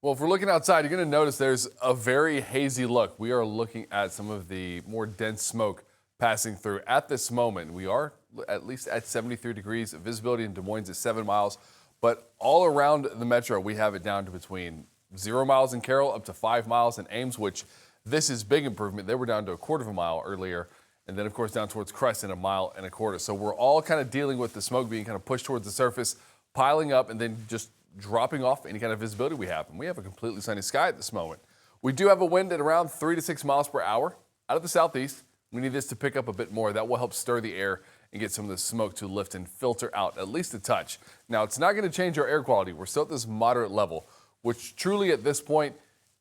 Well, if we're looking outside, you're going to notice there's a very hazy look. We are looking at some of the more dense smoke passing through at this moment. We are at least at 73 degrees. Visibility in Des Moines is 7 miles. But all around the metro, we have it down to between 0 miles in Carroll up to 5 miles in Ames, which this is big improvement. They were down to a quarter of a mile earlier. And then, of course, down towards Crescent, 1.25 miles. So we're all kind of dealing with the smoke being kind of pushed towards the surface, piling up, and then just dropping off any kind of visibility we have. And we have a completely sunny sky at this moment. We do have a wind at around 3 to 6 miles per hour out of the southeast. We need this to pick up a bit more. That will help stir the air and get some of the smoke to lift and filter out at least a touch. Now, it's not going to change our air quality. We're still at this moderate level, which truly at this point,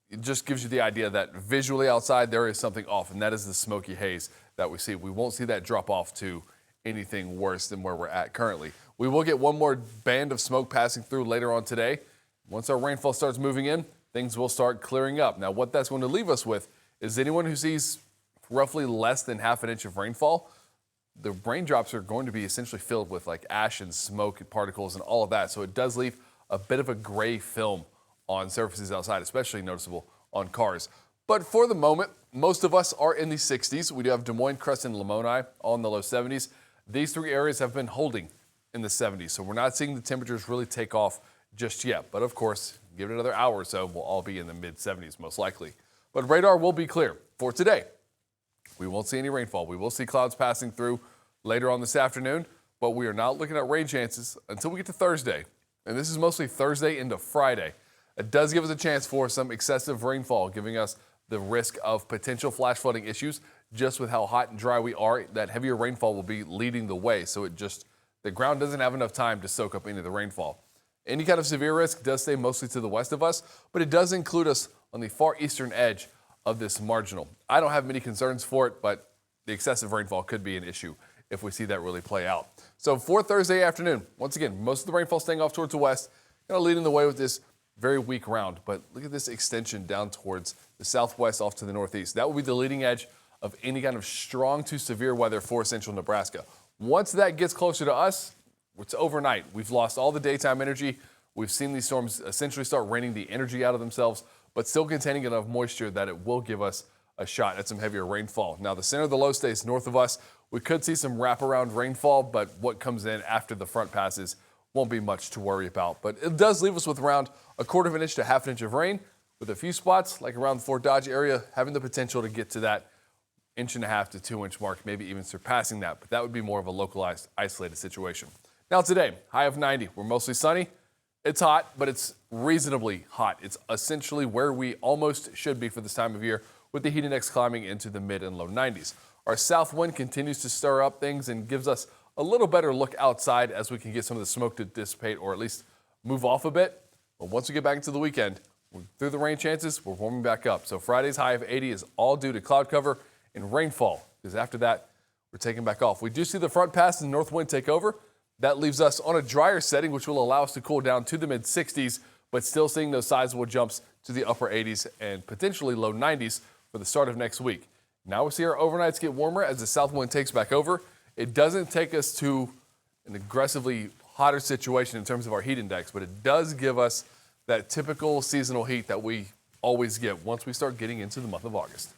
it just gives you the idea that visually outside there is something off, and that is the smoky haze that we see. We won't see that drop off to anything worse than where we're at currently. We will get one more band of smoke passing through later on today. Once our rainfall starts moving in, things will start clearing up. Now, what that's going to leave us with is anyone who sees roughly less than half an inch of rainfall, the raindrops are going to be essentially filled with like ash and smoke and particles and all of that. So it does leave a bit of a gray film on surfaces outside, especially noticeable on cars. But for the moment, most of us are in the 60s. We do have Des Moines, Crescent, and Lamoni all in the low 70s. These three areas have been holding in the 70s, so we're not seeing the temperatures really take off just yet. But of course, give it another hour or so, we'll all be in the mid-70s most likely. But radar will be clear for today. We won't see any rainfall. We will see clouds passing through later on this afternoon, but we are not looking at rain chances until we get to Thursday. And this is mostly Thursday into Friday. It does give us a chance for some excessive rainfall, giving us the risk of potential flash flooding issues. Just with how hot and dry we are, that heavier rainfall will be leading the way. So the ground doesn't have enough time to soak up any of the rainfall. Any kind of severe risk does stay mostly to the west of us, but it does include us on the far eastern edge of this marginal. I don't have many concerns for it, but the excessive rainfall could be an issue if we see that really play out. So for Thursday afternoon, once again, most of the rainfall staying off towards the west, kind of leading the way with this very weak round. But look at this extension down towards the southwest off to the northeast. That will be the leading edge of any kind of strong to severe weather for central Nebraska. Once that gets closer to us, it's overnight. We've lost all the daytime energy. We've seen these storms essentially start raining the energy out of themselves, but still containing enough moisture that it will give us a shot at some heavier rainfall. Now, the center of the low stays north of us. We could see some wraparound rainfall, but what comes in after the front passes won't be much to worry about. But it does leave us with around 1/4 inch to 1/2 inch of rain, with a few spots, like around the Fort Dodge area, having the potential to get to that 1.5 to 2 inch mark, maybe even surpassing that. But that would be more of a localized, isolated situation. Now today, high of 90. We're mostly sunny. It's hot, but it's reasonably hot. It's essentially where we almost should be for this time of year, with the heat index climbing into the mid and low 90s. Our south wind continues to stir up things and gives us a little better look outside as we can get some of the smoke to dissipate or at least move off a bit. But once we get back into the weekend, through the rain chances, we're warming back up. So Friday's high of 80 is all due to cloud cover and rainfall, because after that, we're taking back off. We do see the front pass and north wind take over. That leaves us on a drier setting, which will allow us to cool down to the mid-60s, but still seeing those sizable jumps to the upper 80s and potentially low 90s for the start of next week. Now we see our overnights get warmer as the south wind takes back over. It doesn't take us to an aggressively hotter situation in terms of our heat index, but it does give us that typical seasonal heat that we always get once we start getting into the month of August.